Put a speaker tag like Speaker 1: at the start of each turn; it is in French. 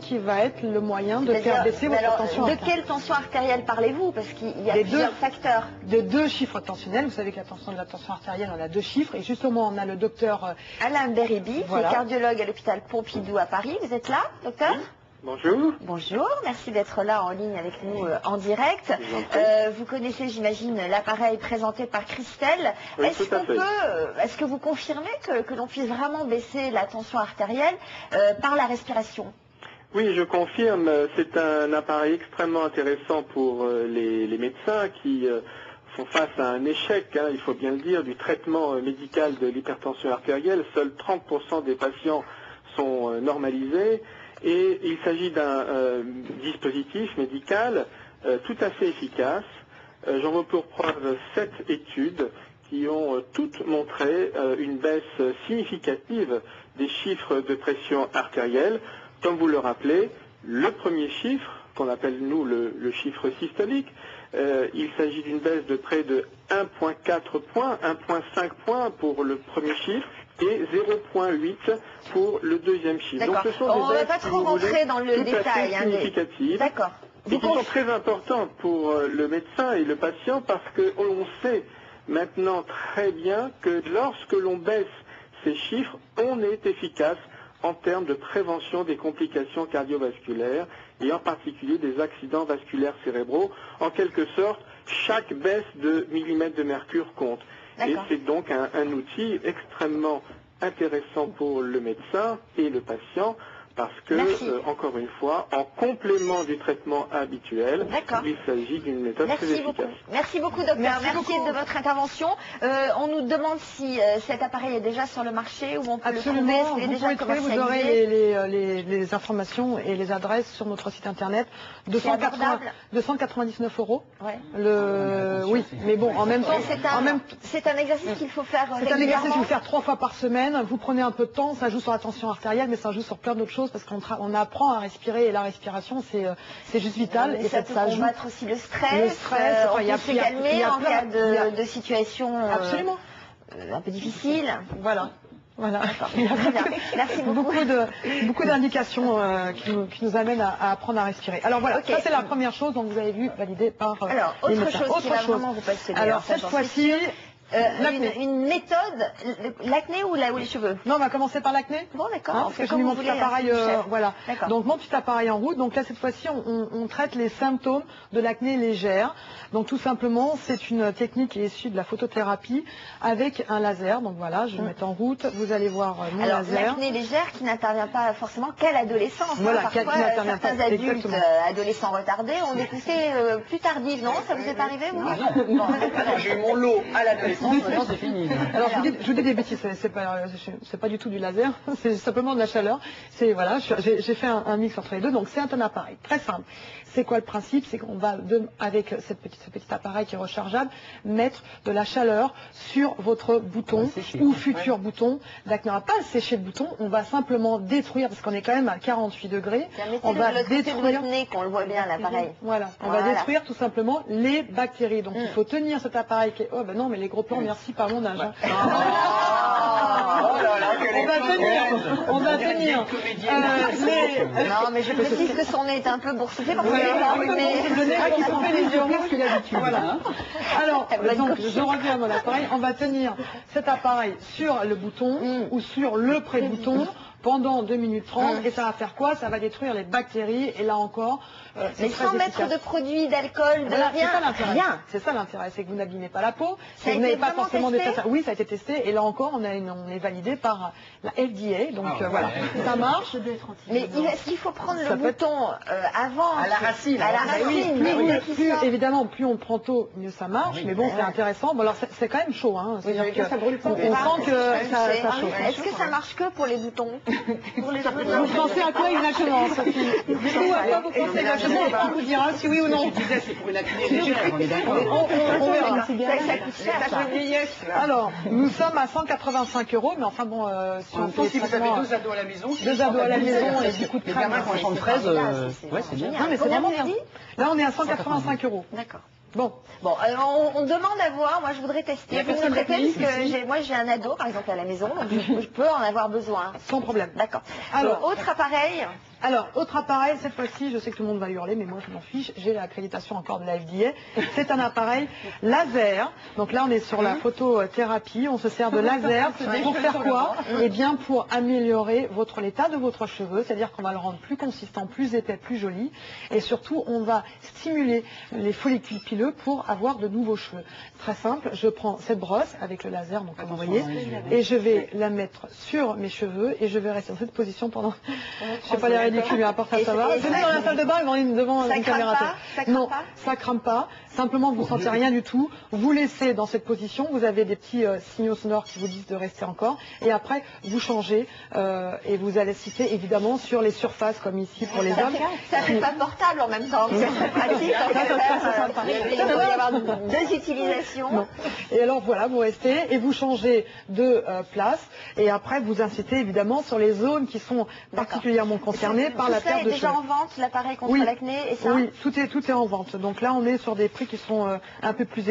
Speaker 1: qui va être le moyen de faire baisser votre tension artérielle.
Speaker 2: De quelle tension artérielle parlez-vous? Parce qu'il y a plusieurs facteurs.
Speaker 1: De 2 chiffres tensionnels. Vous savez que la tension artérielle, on a 2 chiffres. Et justement, on a le docteur
Speaker 2: Alain Beribi, qui est cardiologue à l'hôpital Pompidou à Paris. Vous êtes là, docteur?
Speaker 3: Bonjour.
Speaker 2: Bonjour, merci d'être là en ligne avec nous en direct. Vous connaissez, j'imagine, l'appareil présenté par Christelle.
Speaker 3: Oui,
Speaker 2: est-ce que vous confirmez que l'on puisse vraiment baisser la tension artérielle par la respiration?
Speaker 3: Oui, je confirme. C'est un appareil extrêmement intéressant pour les médecins qui font face à un échec, il faut bien le dire, du traitement médical de l'hypertension artérielle. Seuls 30% des patients sont normalisés. Et il s'agit d'un dispositif médical tout à fait efficace. J'en veux pour preuve 7 études qui ont toutes montré une baisse significative des chiffres de pression artérielle. Comme vous le rappelez, le premier chiffre, qu'on appelle nous le chiffre systolique, il s'agit d'une baisse de près de 1,4 points, 1,5 points pour le premier chiffre, et 0,8 pour le deuxième chiffre.
Speaker 2: Donc ce sont on ne va pas trop rentrer dans le détail.
Speaker 3: Significatives.
Speaker 2: D'accord.
Speaker 3: Et qui sont très importantes pour le médecin et le patient parce qu'on sait maintenant très bien que lorsque l'on baisse ces chiffres, on est efficace en termes de prévention des complications cardiovasculaires et en particulier des accidents vasculaires cérébraux. En quelque sorte, chaque baisse de millimètre de mercure compte. Et c'est donc un outil extrêmement intéressant pour le médecin et le patient parce que, encore une fois, en complément du traitement habituel, il s'agit d'une méthode très efficace.
Speaker 2: Merci beaucoup, docteur. Merci de votre intervention. On nous demande si cet appareil est déjà sur le marché ou on peut le trouver. Est-ce qu'il est déjà commercialisé?
Speaker 1: Vous aurez les informations et les adresses sur notre site internet. 299 €. Oui, mais bon, en même temps,
Speaker 2: c'est un exercice qu'il faut faire régulièrement.
Speaker 1: C'est un exercice qu'il faut faire 3 fois par semaine. Vous prenez un peu de temps, ça joue sur la tension artérielle, mais ça joue sur plein d'autres choses parce qu'on apprend à respirer et la respiration, c'est juste vital.
Speaker 2: Et ça peut combattre aussi le stress. On peut se calmer en cas de situation un peu difficile.
Speaker 1: Voilà.
Speaker 2: Il y a merci beaucoup.
Speaker 1: Beaucoup d'indications qui nous amènent à apprendre à respirer. Alors voilà, ça c'est la première chose, donc vous avez vu, validée par
Speaker 2: Alors, autre chose qui va vraiment vous passionner.
Speaker 1: Alors cette fois-ci...
Speaker 2: une méthode, l'acné ou les cheveux?
Speaker 1: Non, on va commencer par l'acné.
Speaker 2: Bon, d'accord.
Speaker 1: Parce que j'ai mis mon petit appareil, voilà. Donc mon petit appareil en route. Donc là, cette fois-ci, on traite les symptômes de l'acné légère. Donc tout simplement, c'est une technique qui est issue de la photothérapie avec un laser. Donc voilà, je vais mettre en route. Vous allez voir mon laser.
Speaker 2: L'acné légère qui n'intervient pas forcément qu'à l'adolescence.
Speaker 1: Voilà,
Speaker 2: parfois, certains adultes, adolescents retardés, ont des poussées plus tardives. Non, ça vous est arrivé, vous?
Speaker 4: Non, j'ai eu mon lot à l'adolescence. Maintenant c'est fini.
Speaker 1: Alors je vous dis des bêtises, c'est pas du tout du laser, c'est simplement de la chaleur. C'est voilà, j'ai fait un mix entre les deux, donc c'est un appareil très simple. C'est quoi le principe? C'est qu'on va avec ce petit appareil qui est rechargeable mettre de la chaleur sur votre bouton ou futur bouton. On va pas sécher le bouton, on va simplement détruire parce qu'on est quand même à 48 degrés.
Speaker 2: On va détruire le nez qu'on le voit bien l'appareil.
Speaker 1: Voilà, on va détruire tout simplement les bactéries. Donc il faut tenir cet appareil qui est oh ben non mais les gros plans merci par mon âge. On va tenir.
Speaker 2: Non mais je précise que son nez est un peu boursouflé parce qu'il
Speaker 1: qui sont fait les yeux rouges que d'habitude. Voilà. Alors donc je reviens dans l'appareil. On va tenir cet appareil sur le bouton ou sur le pré-bouton pendant 2 minutes 30 et ça va faire quoi? Ça va détruire les bactéries et là encore
Speaker 2: mais sans mettre de produits d'alcool, de rien.
Speaker 1: C'est ça l'intérêt, c'est que vous n'abîmez pas la peau. Vous n'avez pas forcément des tests. Oui, ça a été testé et là encore on est validé par la FDA, donc voilà, ça marche.
Speaker 2: Mais est-ce qu'il faut prendre le bouton avant
Speaker 4: à la racine?
Speaker 2: À la racine.
Speaker 1: Plus évidemment, plus on prend tôt, mieux ça marche. Mais bon, c'est intéressant. Bon alors c'est quand même chaud, hein. C'est-à-dire que on sent que ça chauffe.
Speaker 2: Est-ce que ça marche que pour les boutons?
Speaker 1: Vous pensez à quoi exactement, Sophie? Du coup, à quoi vous pensez exactement? On vous dira si oui ou non.
Speaker 4: Je disais, c'est pour une acné légère, on est d'accord.
Speaker 1: On verra.
Speaker 2: Ça coûte cher.
Speaker 1: Alors, nous sommes à 185 €, mais enfin bon,
Speaker 4: si vous avez 2 ados à la maison,
Speaker 1: 2 ados à la maison et du coup de
Speaker 4: les gamins qui ont un champ de fraises, ouais, c'est bien.
Speaker 1: Non, mais c'est vraiment bien. Là, on est à 185 €.
Speaker 2: D'accord.
Speaker 1: Bon,
Speaker 2: on demande à voir, moi je voudrais tester. Vous me prêtez parce que moi j'ai un ado par exemple à la maison, donc je peux en avoir besoin.
Speaker 1: Sans problème.
Speaker 2: D'accord. Alors, autre appareil.
Speaker 1: Alors, autre appareil, cette fois-ci, je sais que tout le monde va hurler, mais moi je m'en fiche, j'ai l'accréditation encore de la FDA. C'est un appareil laser. Donc là, on est sur la photothérapie. On se sert de laser pour faire quoi? Eh bien, pour améliorer l'état de votre cheveu, c'est-à-dire qu'on va le rendre plus consistant, plus épais, plus joli. Et surtout, on va stimuler les follicules pileux pour avoir de nouveaux cheveux. Très simple, je prends cette brosse avec le laser, donc comme vous voyez, et je vais la mettre sur mes cheveux et je vais rester dans cette position pendant, je sais pas les ridicules, mais importe à savoir. Venez dans la salle de bain devant une caméra. Non, ça crame pas. Simplement, vous ne sentez rien du tout. Vous laissez dans cette position. Vous avez des petits signaux sonores qui vous disent de rester encore. Et après, vous changez et vous allez assister évidemment sur les surfaces comme ici pour les hommes.
Speaker 2: Ça fait pas portable en même temps. C'est très pratique. Il doit y avoir deux utilisations.
Speaker 1: Non. Et alors voilà, vous restez et vous changez de place. Et après, vous incitez évidemment sur les zones qui sont particulièrement concernées par la perte de cheveux.
Speaker 2: Tout ça est déjà en vente, l'appareil contre l'acné et ça?
Speaker 1: Oui, tout est en vente. Donc là, on est sur des prix qui sont un peu plus